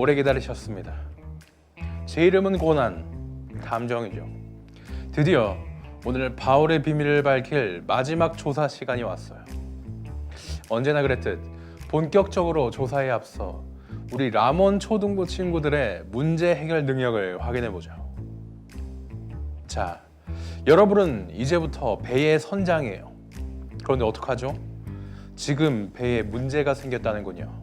오래 기다리셨습니다. 제 이름은 고난, 담정이죠. 드디어 오늘 바울의 비밀을 밝힐 마지막 조사 시간이 왔어요. 언제나 그랬듯 본격적으로 조사에 앞서 우리 라몬 초등부 친구들의 문제 해결 능력을 확인해보죠. 자, 여러분은 이제부터 배의 선장이에요. 그런데 어떡하죠? 지금 배에 문제가 생겼다는군요.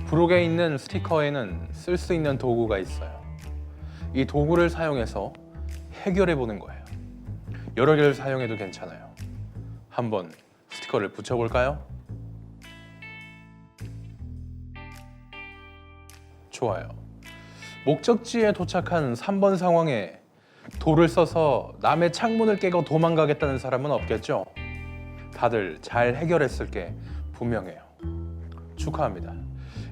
부록에 있는 스티커에는 쓸 수 있는 도구가 있어요. 이 도구를 사용해서 해결해보는 거예요. 여러 개를 사용해도 괜찮아요. 한번 스티커를 붙여볼까요? 좋아요. 목적지에 도착한 3번 상황에 돌을 써서 남의 창문을 깨고 도망가겠다는 사람은 없겠죠? 다들 잘 해결했을 게 분명해요. 축하합니다.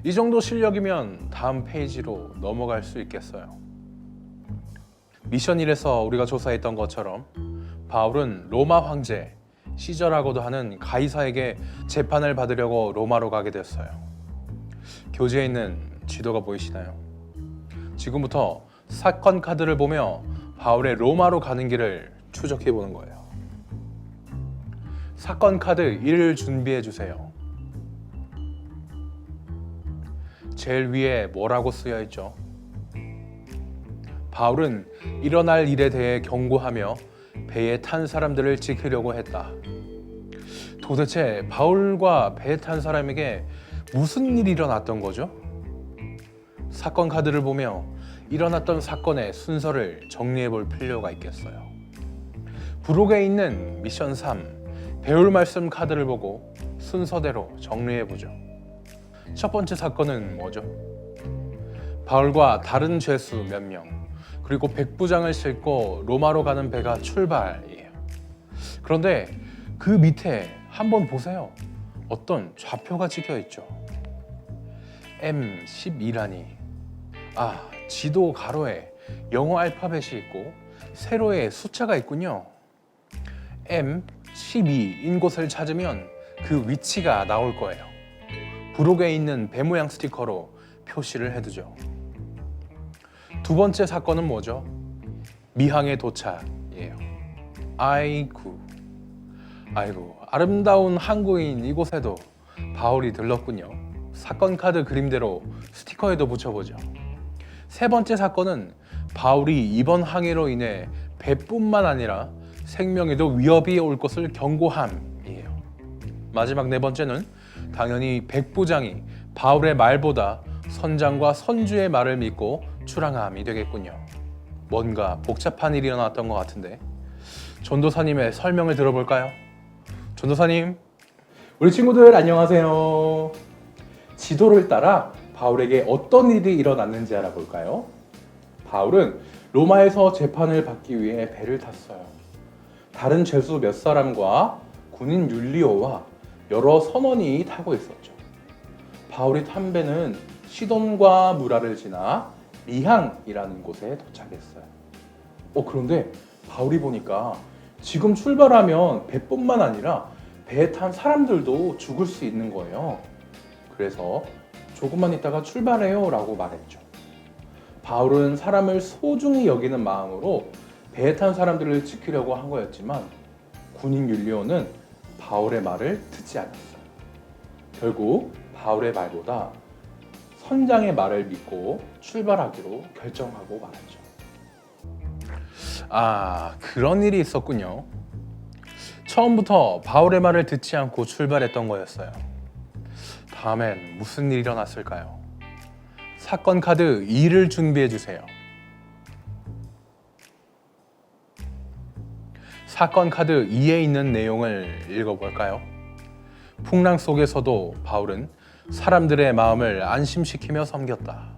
이 정도 실력이면 다음 페이지로 넘어갈 수 있겠어요. 미션 1에서 우리가 조사했던 것처럼 바울은 로마 황제 시저라고도 하는 가이사에게 재판을 받으려고 로마로 가게 됐어요. 교재에 있는 지도가 보이시나요? 지금부터 사건 카드를 보며 바울의 로마로 가는 길을 추적해 보는 거예요. 사건 카드 1을 준비해 주세요. 제일 위에 뭐라고 쓰여 있죠? 바울은 일어날 일에 대해 경고하며 배에 탄 사람들을 지키려고 했다. 도대체 바울과 배에 탄 사람에게 무슨 일이 일어났던 거죠? 사건 카드를 보며 일어났던 사건의 순서를 정리해 볼 필요가 있겠어요. 부록에 있는 미션 3, 배울 말씀 카드를 보고 순서대로 정리해 보죠. 첫 번째 사건은 뭐죠? 바울과 다른 죄수 몇 명, 그리고 백부장을 싣고 로마로 가는 배가 출발이에요. 그런데 그 밑에 한번 보세요. 어떤 좌표가 찍혀 있죠. M12라니. 지도 가로에 영어 알파벳이 있고 세로에 숫자가 있군요. M12인 곳을 찾으면 그 위치가 나올 거예요. 부록에 있는 배 모양 스티커로 표시를 해두죠. 두 번째 사건은 뭐죠? 미항의 도착이에요. 아이고, 아름다운 항구인 이곳에도 바울이 들렀군요. 사건 카드 그림대로 스티커에도 붙여보죠. 세 번째 사건은 바울이 이번 항해로 인해 배뿐만 아니라 생명에도 위협이 올 것을 경고함이에요. 마지막 네 번째는 당연히 백부장이 바울의 말보다 선장과 선주의 말을 믿고 출항함이 되겠군요. 뭔가 복잡한 일이 일어났던 것 같은데 전도사님의 설명을 들어볼까요? 전도사님, 우리 친구들 안녕하세요. 지도를 따라 바울에게 어떤 일이 일어났는지 알아볼까요? 바울은 로마에서 재판을 받기 위해 배를 탔어요. 다른 죄수 몇 사람과 군인 율리오와 여러 선원이 타고 있었죠. 바울이 탄 배는 시돈과 무라를 지나 미항이라는 곳에 도착했어요. 그런데 바울이 보니까 지금 출발하면 배뿐만 아니라 배에 탄 사람들도 죽을 수 있는 거예요. 그래서 조금만 있다가 출발해요 라고 말했죠. 바울은 사람을 소중히 여기는 마음으로 배에 탄 사람들을 지키려고 한 거였지만 군인 율리오는 바울의 말을 듣지 않았어요. 결국 바울의 말보다 선장의 말을 믿고 출발하기로 결정하고 말았죠. 그런 일이 있었군요. 처음부터 바울의 말을 듣지 않고 출발했던 거였어요. 다음엔 무슨 일이 일어났을까요? 사건 카드 2를 준비해 주세요. 사건 카드 2에 있는 내용을 읽어볼까요? 풍랑 속에서도 바울은 사람들의 마음을 안심시키며 섬겼다.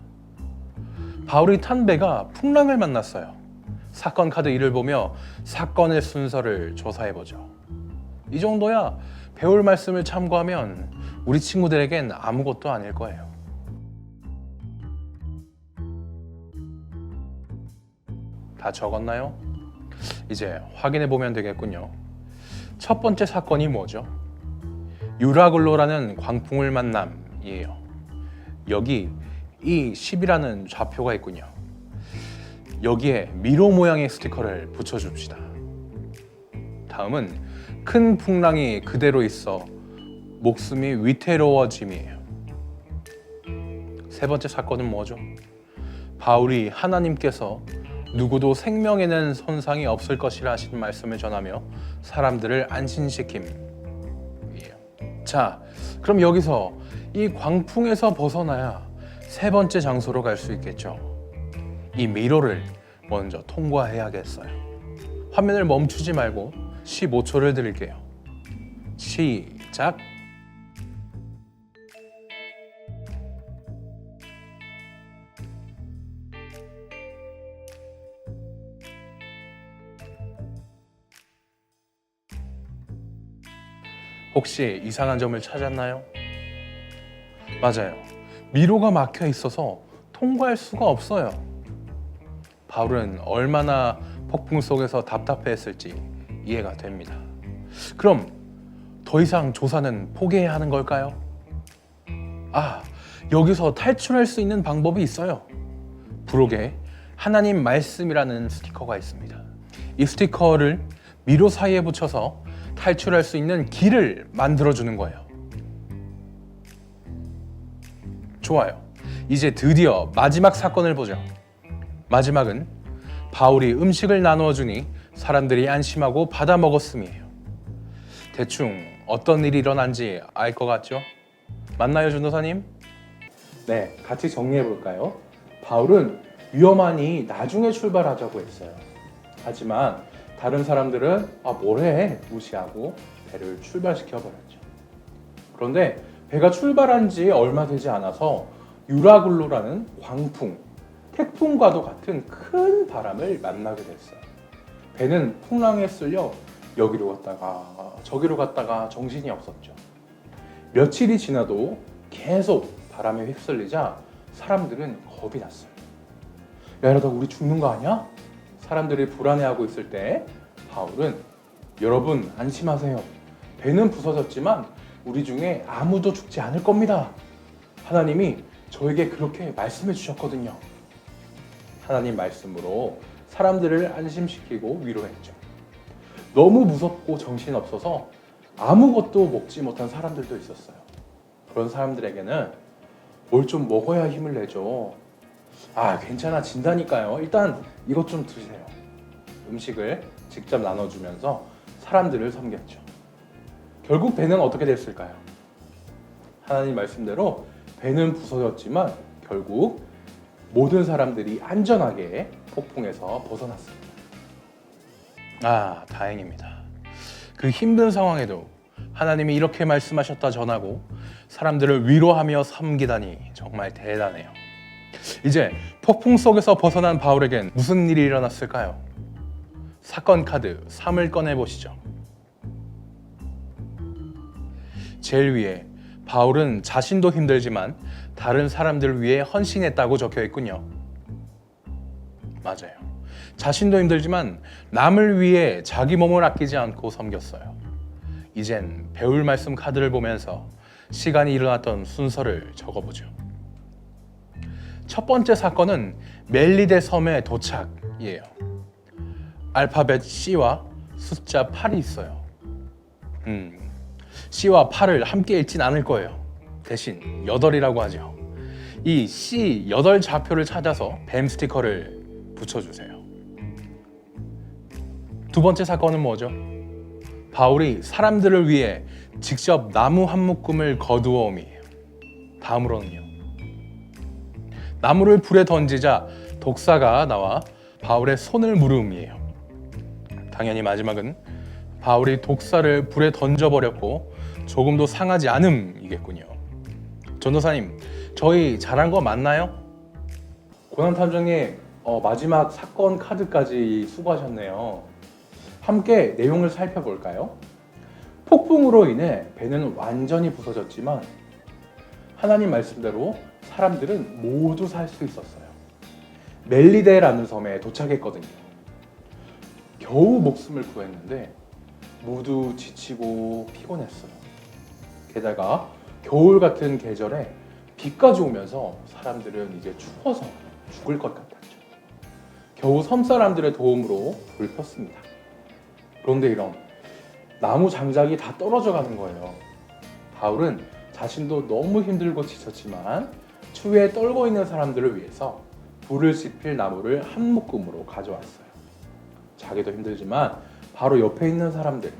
바울이 탄 배가 풍랑을 만났어요. 사건 카드 2를 보며 사건의 순서를 조사해보죠. 이 정도야 배울 말씀을 참고하면 우리 친구들에겐 아무것도 아닐 거예요. 다 적었나요? 이제 확인해 보면 되겠군요. 첫 번째 사건이 뭐죠? 유라글로라는 광풍을 만남이에요. 여기 이 10이라는 좌표가 있군요. 여기에 미로 모양의 스티커를 붙여줍시다. 다음은 큰 풍랑이 그대로 있어 목숨이 위태로워짐이에요. 세 번째 사건은 뭐죠? 바울이 하나님께서 누구도 생명에는 손상이 없을 것이라 하신 말씀을 전하며 사람들을 안심시킴이에요. 자, 그럼 여기서 이 광풍에서 벗어나야 세 번째 장소로 갈 수 있겠죠. 이 미로를 먼저 통과해야겠어요. 화면을 멈추지 말고 15초를 드릴게요. 시작! 혹시 이상한 점을 찾았나요? 맞아요. 미로가 막혀 있어서 통과할 수가 없어요. 바울은 얼마나 폭풍 속에서 답답해했을지 이해가 됩니다. 그럼 더 이상 조사는 포기해야 하는 걸까요? 여기서 탈출할 수 있는 방법이 있어요. 부록에 하나님 말씀이라는 스티커가 있습니다. 이 스티커를 미로 사이에 붙여서 탈출할 수 있는 길을 만들어주는 거예요. 좋아요. 이제 드디어 마지막 사건을 보죠. 마지막은 바울이 음식을 나누어 주니 사람들이 안심하고 받아 먹었음이에요. 대충 어떤 일이 일어난지 알 것 같죠? 맞나요, 전도사님? 네, 같이 정리해 볼까요? 바울은 위험하니 나중에 출발하자고 했어요. 하지만 다른 사람들은 뭐래 무시하고 배를 출발시켜 버렸죠. 그런데 배가 출발한 지 얼마 되지 않아서 유라굴로라는 광풍, 태풍과도 같은 큰 바람을 만나게 됐어요. 배는 풍랑에 쓸려 여기로 갔다가 저기로 갔다가 정신이 없었죠. 며칠이 지나도 계속 바람에 휩쓸리자 사람들은 겁이 났어요. 야, 이러다 우리 죽는 거 아니야? 사람들이 불안해하고 있을 때 바울은 여러분 안심하세요. 배는 부서졌지만 우리 중에 아무도 죽지 않을 겁니다. 하나님이 저에게 그렇게 말씀해 주셨거든요. 하나님 말씀으로 사람들을 안심시키고 위로했죠. 너무 무섭고 정신없어서 아무것도 먹지 못한 사람들도 있었어요. 그런 사람들에게는 뭘 좀 먹어야 힘을 내죠. 괜찮아 진다니까요. 일단 이것 좀 드세요. 음식을 직접 나눠주면서 사람들을 섬겼죠. 결국 배는 어떻게 됐을까요? 하나님 말씀대로 배는 부서졌지만 결국 모든 사람들이 안전하게 폭풍에서 벗어났습니다. 다행입니다. 그 힘든 상황에도 하나님이 이렇게 말씀하셨다 전하고 사람들을 위로하며 섬기다니 정말 대단해요. 이제 폭풍 속에서 벗어난 바울에겐 무슨 일이 일어났을까요? 사건 카드 3을 꺼내보시죠. 제일 위에 바울은 자신도 힘들지만 다른 사람들을 위해 헌신했다고 적혀 있군요. 맞아요. 자신도 힘들지만 남을 위해 자기 몸을 아끼지 않고 섬겼어요. 이젠 배울 말씀 카드를 보면서 시간이 일어났던 순서를 적어보죠. 첫 번째 사건은 멜리데 섬의 도착이에요. 알파벳 C와 숫자 8이 있어요. C와 8을 함께 읽진 않을 거예요. 대신 8이라고 하죠. 이 C 8 좌표를 찾아서 뱀 스티커를 붙여주세요. 두 번째 사건은 뭐죠? 바울이 사람들을 위해 직접 나무 한 묶음을 거두어 옴이에요. 다음으로는요. 나무를 불에 던지자 독사가 나와 바울의 손을 물음이에요. 당연히 마지막은 바울이 독사를 불에 던져버렸고 조금도 상하지 않음이겠군요. 전도사님, 저희 잘한 거 맞나요? 고난탐정님, 마지막 사건 카드까지 수고하셨네요. 함께 내용을 살펴볼까요? 폭풍으로 인해 배는 완전히 부서졌지만 하나님 말씀대로 사람들은 모두 살 수 있었어요. 멜리데라는 섬에 도착했거든요. 겨우 목숨을 구했는데 모두 지치고 피곤했어요. 게다가 겨울 같은 계절에 비까지 오면서 사람들은 이제 추워서 죽을 것 같았죠. 겨우 섬 사람들의 도움으로 불을 폈습니다. 그런데 이런 나무 장작이 다 떨어져 가는 거예요. 바울은 자신도 너무 힘들고 지쳤지만 추위에 떨고 있는 사람들을 위해서 불을 지필 나무를 한 묶음으로 가져왔어요. 자기도 힘들지만 바로 옆에 있는 사람들,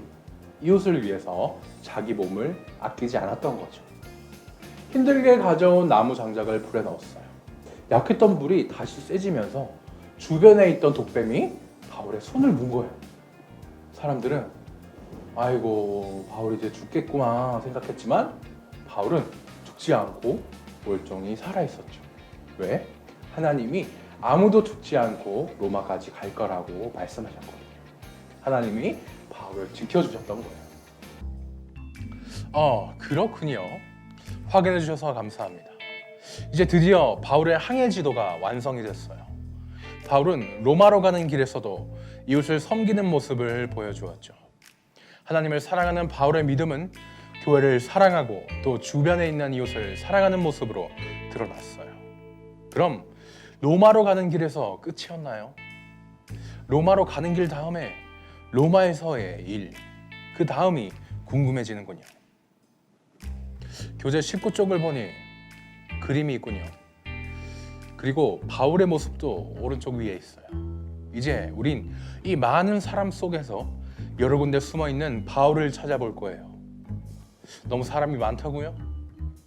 이웃을 위해서 자기 몸을 아끼지 않았던 거죠. 힘들게 가져온 나무 장작을 불에 넣었어요. 약했던 불이 다시 세지면서 주변에 있던 독뱀이 바울의 손을 문 거예요. 사람들은 아이고 바울이 이제 죽겠구나 생각했지만 바울은 죽지 않고 멀쩡히 살아있었죠. 왜? 하나님이 아무도 죽지 않고 로마까지 갈 거라고 말씀하셨거든요. 하나님이 바울을 지켜주셨던 거예요. 그렇군요. 확인해 주셔서 감사합니다. 이제 드디어 바울의 항해 지도가 완성이 됐어요. 바울은 로마로 가는 길에서도 이웃을 섬기는 모습을 보여주었죠. 하나님을 사랑하는 바울의 믿음은 교회를 사랑하고 또 주변에 있는 이웃을 사랑하는 모습으로 드러났어요. 그럼 로마로 가는 길에서 끝이었나요? 로마로 가는 길 다음에 로마에서의 일, 그 다음이 궁금해지는군요. 교재 19쪽을 보니 그림이 있군요. 그리고 바울의 모습도 오른쪽 위에 있어요. 이제 우린 이 많은 사람 속에서 여러 군데 숨어있는 바울을 찾아볼 거예요. 너무 사람이 많다고요?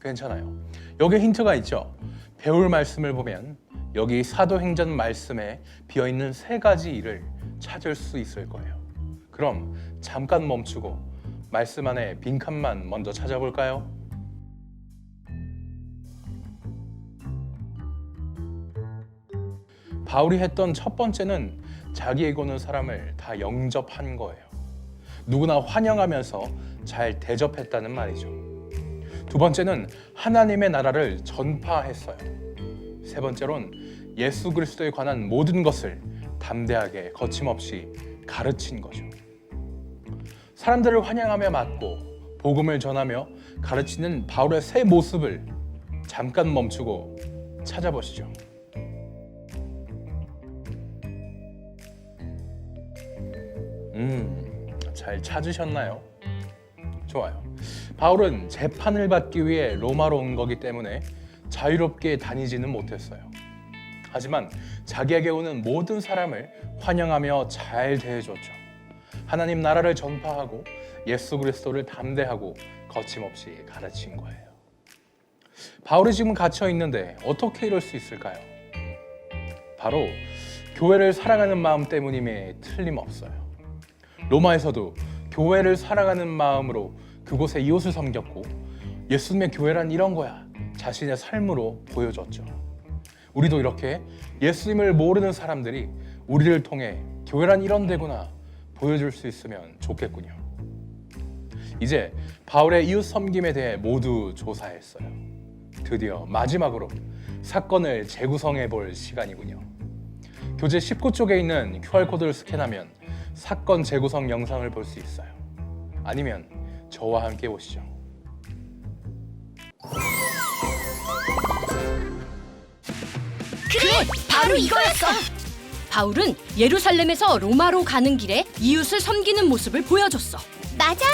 괜찮아요. 여기 힌트가 있죠. 배울 말씀을 보면 여기 사도행전 말씀에 비어있는 3가지 일을 찾을 수 있을 거예요. 그럼 잠깐 멈추고 말씀 안에 빈칸만 먼저 찾아볼까요? 바울이 했던 첫 번째는 자기에게 오는 사람을 다 영접한 거예요. 누구나 환영하면서 잘 대접했다는 말이죠. 두 번째는 하나님의 나라를 전파했어요. 세 번째로는 예수 그리스도에 관한 모든 것을 담대하게 거침없이 가르친 거죠. 사람들을 환영하며 맞고 복음을 전하며 가르치는 바울의 새 모습을 잠깐 멈추고 찾아보시죠. 잘 찾으셨나요? 좋아요. 바울은 재판을 받기 위해 로마로 온 거기 때문에 자유롭게 다니지는 못했어요. 하지만 자기에게 오는 모든 사람을 환영하며 잘 대해줬죠. 하나님 나라를 전파하고 예수 그리스도를 담대하고 거침없이 가르친 거예요. 바울이 지금 갇혀 있는데 어떻게 이럴 수 있을까요? 바로 교회를 사랑하는 마음 때문임에 틀림없어요. 로마에서도 교회를 사랑하는 마음으로 그곳에 이웃을 섬겼고 예수님의 교회란 이런 거야 자신의 삶으로 보여줬죠. 우리도 이렇게 예수님을 모르는 사람들이 우리를 통해 교회란 이런 데구나 보여줄 수 있으면 좋겠군요. 이제 바울의 이웃 섬김에 대해 모두 조사했어요. 드디어 마지막으로 사건을 재구성해 볼 시간이군요. 교재 19쪽에 있는 QR코드를 스캔하면 사건 재구성 영상을 볼 수 있어요. 아니면 저와 함께 보시죠. 그래! 바로 이거였어! 바울은 예루살렘에서 로마로 가는 길에 이웃을 섬기는 모습을 보여줬어. 맞아.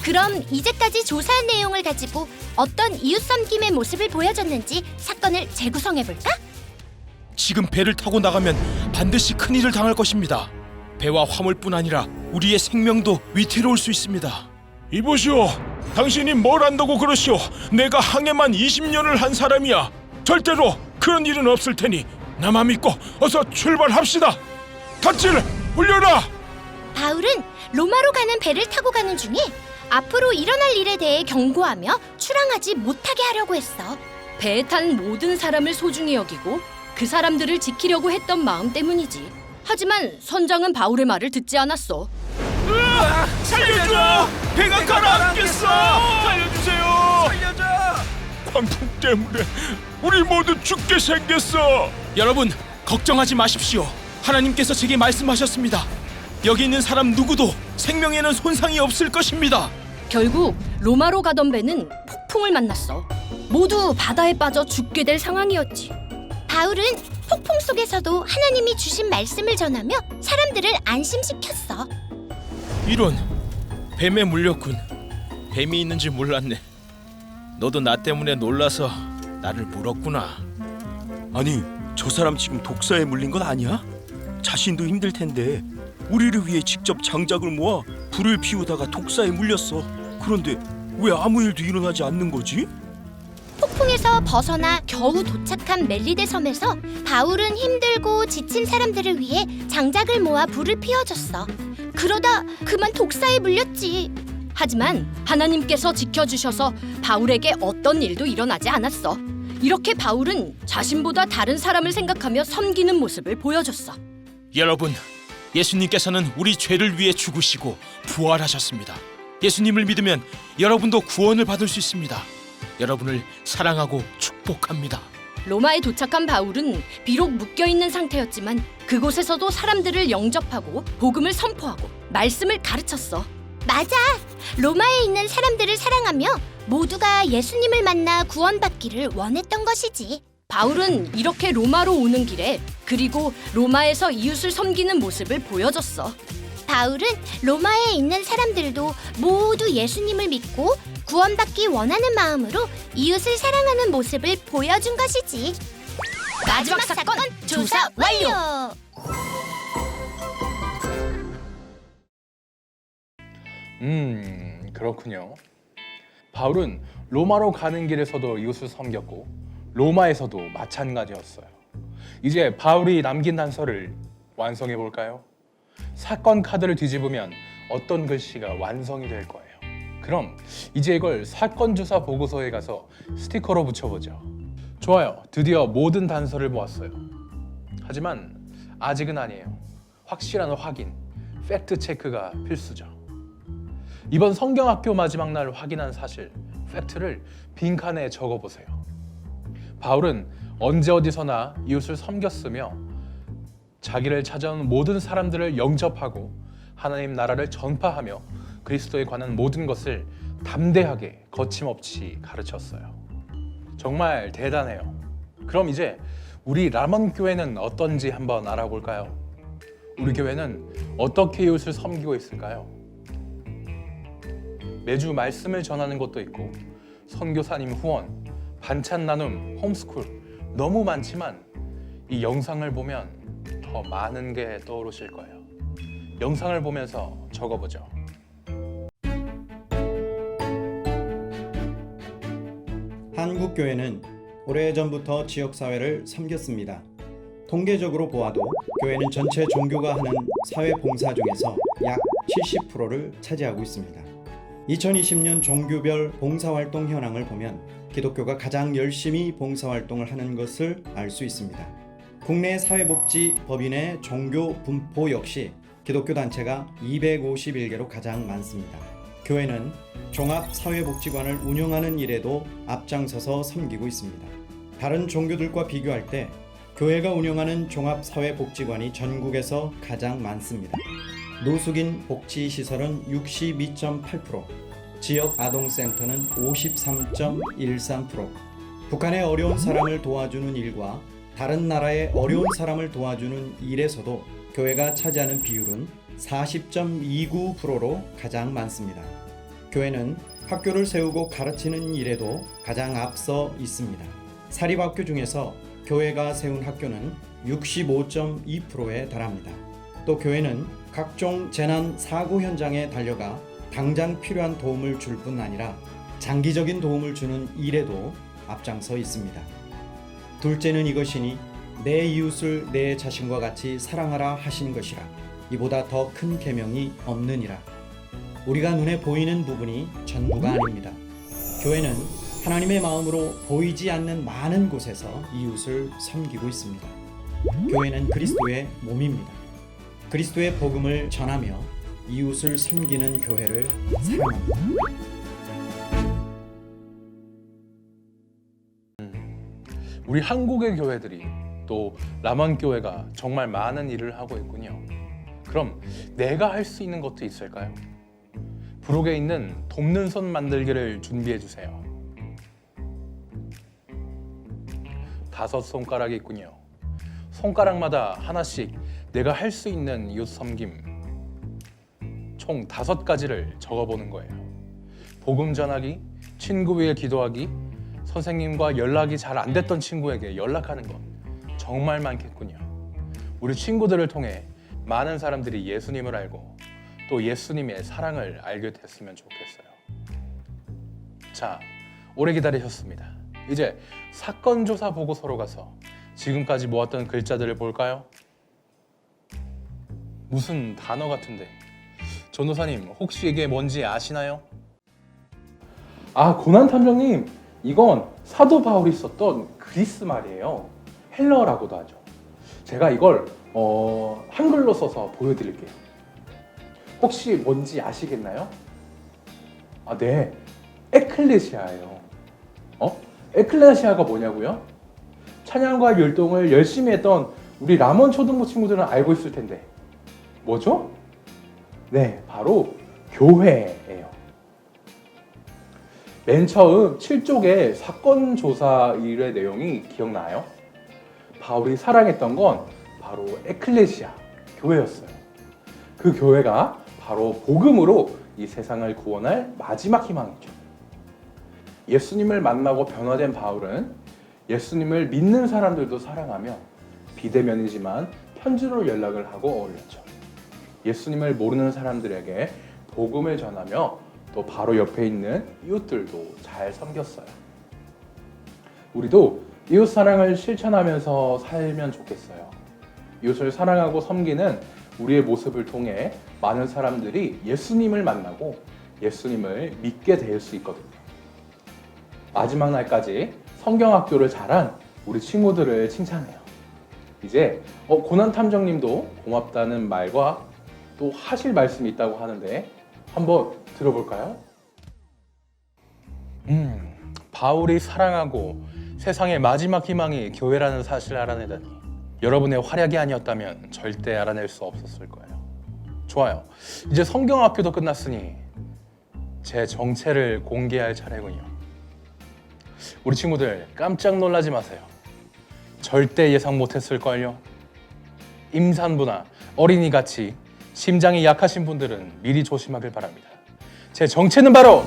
그럼 이제까지 조사한 내용을 가지고 어떤 이웃 섬김의 모습을 보여줬는지 사건을 재구성해볼까? 지금 배를 타고 나가면 반드시 큰일을 당할 것입니다. 배와 화물뿐 아니라 우리의 생명도 위태로울 수 있습니다. 이보시오, 당신이 뭘 안다고 그러시오? 내가 항해만 20년을 한 사람이야. 절대로 그런 일은 없을 테니 나만 믿고 어서 출발합시다. 닷질 올려라. 바울은 로마로 가는 배를 타고 가는 중에 앞으로 일어날 일에 대해 경고하며 출항하지 못하게 하려고 했어. 배에 탄 모든 사람을 소중히 여기고 그 사람들을 지키려고 했던 마음 때문이지. 하지만 선장은 바울의 말을 듣지 않았어. 살려줘! 배가 가라앉겠어! 살려주세요! 살려줘! 광풍 때문에 우리 모두 죽게 생겼어! 여러분, 걱정하지 마십시오. 하나님께서 제게 말씀하셨습니다. 여기 있는 사람 누구도 생명에는 손상이 없을 것입니다. 결국 로마로 가던 배는 폭풍을 만났어. 모두 바다에 빠져 죽게 될 상황이었지. 바울은 폭풍 속에서도 하나님이 주신 말씀을 전하며 사람들을 안심시켰어. 이런, 뱀에 물렸군. 뱀이 있는지 몰랐네. 너도 나 때문에 놀라서 나를 물었구나. 아니, 저 사람 지금 독사에 물린 건 아니야? 자신도 힘들 텐데 우리를 위해 직접 장작을 모아 불을 피우다가 독사에 물렸어. 그런데 왜 아무 일도 일어나지 않는 거지? 폭풍에서 벗어나 겨우 도착한 멜리데 섬에서 바울은 힘들고 지친 사람들을 위해 장작을 모아 불을 피워줬어. 그러다 그만 독사에 물렸지. 하지만 하나님께서 지켜주셔서 바울에게 어떤 일도 일어나지 않았어. 이렇게 바울은 자신보다 다른 사람을 생각하며 섬기는 모습을 보여줬어. 여러분, 예수님께서는 우리 죄를 위해 죽으시고 부활하셨습니다. 예수님을 믿으면 여러분도 구원을 받을 수 있습니다. 여러분을 사랑하고 축복합니다. 로마에 도착한 바울은 비록 묶여있는 상태였지만 그곳에서도 사람들을 영접하고 복음을 선포하고 말씀을 가르쳤어. 맞아. 로마에 있는 사람들을 사랑하며 모두가 예수님을 만나 구원받기를 원했던 것이지. 바울은 이렇게 로마로 오는 길에 그리고 로마에서 이웃을 섬기는 모습을 보여줬어. 바울은 로마에 있는 사람들도 모두 예수님을 믿고 구원받기 원하는 마음으로 이웃을 사랑하는 모습을 보여준 것이지. 마지막 사건 조사 완료! 그렇군요. 바울은 로마로 가는 길에서도 이웃을 섬겼고 로마에서도 마찬가지였어요. 이제 바울이 남긴 단서를 완성해 볼까요? 사건 카드를 뒤집으면 어떤 글씨가 완성이 될 거예요. 그럼 이제 이걸 사건 조사 보고서에 가서 스티커로 붙여보죠. 좋아요. 드디어 모든 단서를 모았어요. 하지만 아직은 아니에요. 확실한 확인, 팩트 체크가 필수죠. 이번 성경학교 마지막 날 확인한 사실, 팩트를 빈칸에 적어보세요. 바울은 언제 어디서나 이웃을 섬겼으며 자기를 찾아온 모든 사람들을 영접하고 하나님 나라를 전파하며 그리스도에 관한 모든 것을 담대하게 거침없이 가르쳤어요. 정말 대단해요. 그럼 이제 우리 라몬교회는 어떤지 한번 알아볼까요? 우리 교회는 어떻게 이웃을 섬기고 있을까요? 매주 말씀을 전하는 것도 있고 선교사님 후원, 반찬 나눔, 홈스쿨 너무 많지만 이 영상을 보면 더 많은 게 떠오르실 거예요. 영상을 보면서 적어보죠. 한국교회는 오래전부터 지역사회를 섬겼습니다. 통계적으로 보아도 교회는 전체 종교가 하는 사회봉사 중에서 약 70%를 차지하고 있습니다. 2020년 종교별 봉사활동 현황을 보면 기독교가 가장 열심히 봉사활동을 하는 것을 알 수 있습니다. 국내 사회복지법인의 종교 분포 역시 기독교 단체가 251개로 가장 많습니다. 교회는 종합사회복지관을 운영하는 일에도 앞장서서 섬기고 있습니다. 다른 종교들과 비교할 때 교회가 운영하는 종합사회복지관이 전국에서 가장 많습니다. 노숙인 복지시설은 62.8%, 지역 아동센터는 53.13%, 북한의 어려운 사람을 도와주는 일과 다른 나라의 어려운 사람을 도와주는 일에서도 교회가 차지하는 비율은 40.29%로 가장 많습니다. 교회는 학교를 세우고 가르치는 일에도 가장 앞서 있습니다. 사립학교 중에서 교회가 세운 학교는 65.2%에 달합니다. 또 교회는 각종 재난 사고 현장에 달려가 당장 필요한 도움을 줄 뿐 아니라 장기적인 도움을 주는 일에도 앞장서 있습니다. 둘째는 이것이니 내 이웃을 내 자신과 같이 사랑하라 하신 것이라. 이보다 더 큰 계명이 없느니라. 우리가 눈에 보이는 부분이 전부가 아닙니다. 교회는 하나님의 마음으로 보이지 않는 많은 곳에서 이웃을 섬기고 있습니다. 교회는 그리스도의 몸입니다. 그리스도의 복음을 전하며 이웃을 섬기는 교회를 사랑합니다. 우리 한국의 교회들이 또 라몬교회가 정말 많은 일을 하고 있군요. 그럼 내가 할 수 있는 것도 있을까요? 부록에 있는 돕는 손 만들기를 준비해 주세요. 5 손가락이 있군요. 손가락마다 하나씩 내가 할 수 있는 이웃 섬김 총 5가지를 적어보는 거예요. 복음 전하기, 친구 위해 기도하기, 선생님과 연락이 잘 안 됐던 친구에게 연락하는 것 정말 많겠군요. 우리 친구들을 통해 많은 사람들이 예수님을 알고 또 예수님의 사랑을 알게 됐으면 좋겠어요. 자, 오래 기다리셨습니다. 이제 사건 조사 보고서로 가서 지금까지 모았던 글자들을 볼까요? 무슨 단어 같은데. 전도사님, 혹시 이게 뭔지 아시나요? 아, 고난 탐정님, 이건 사도 바울이 썼던 그리스 말이에요. 헬러라고도 하죠. 제가 이걸 한글로 써서 보여드릴게요. 혹시 뭔지 아시겠나요? 아, 네, 에클레시아예요. 에클레시아가 뭐냐고요? 찬양과 율동을 열심히 했던 우리 라몬 초등부 친구들은 알고 있을 텐데 뭐죠? 네, 바로 교회예요. 맨 처음 7쪽의 사건 조사 일의 내용이 기억나요? 바울이 사랑했던 건 바로 에클레시아, 교회였어요. 그 교회가 바로 복음으로 이 세상을 구원할 마지막 희망이죠. 예수님을 만나고 변화된 바울은 예수님을 믿는 사람들도 사랑하며 비대면이지만 편지로 연락을 하고 어울렸죠. 예수님을 모르는 사람들에게 복음을 전하며 또 바로 옆에 있는 이웃들도 잘 섬겼어요. 우리도 이웃 사랑을 실천하면서 살면 좋겠어요. 이웃을 사랑하고 섬기는 우리의 모습을 통해 많은 사람들이 예수님을 만나고 예수님을 믿게 될 수 있거든요. 마지막 날까지 성경학교를 잘한 우리 친구들을 칭찬해요. 이제 고난 탐정님도 고맙다는 말과 또 하실 말씀이 있다고 하는데 한번 들어볼까요? 바울이 사랑하고 세상의 마지막 희망이 교회라는 사실을 알아내다니 여러분의 활약이 아니었다면 절대 알아낼 수 없었을 거예요. 좋아요. 이제 성경학교도 끝났으니 제 정체를 공개할 차례군요. 우리 친구들 깜짝 놀라지 마세요. 절대 예상 못했을걸요. 임산부나 어린이같이 심장이 약하신 분들은 미리 조심하길 바랍니다. 제 정체는 바로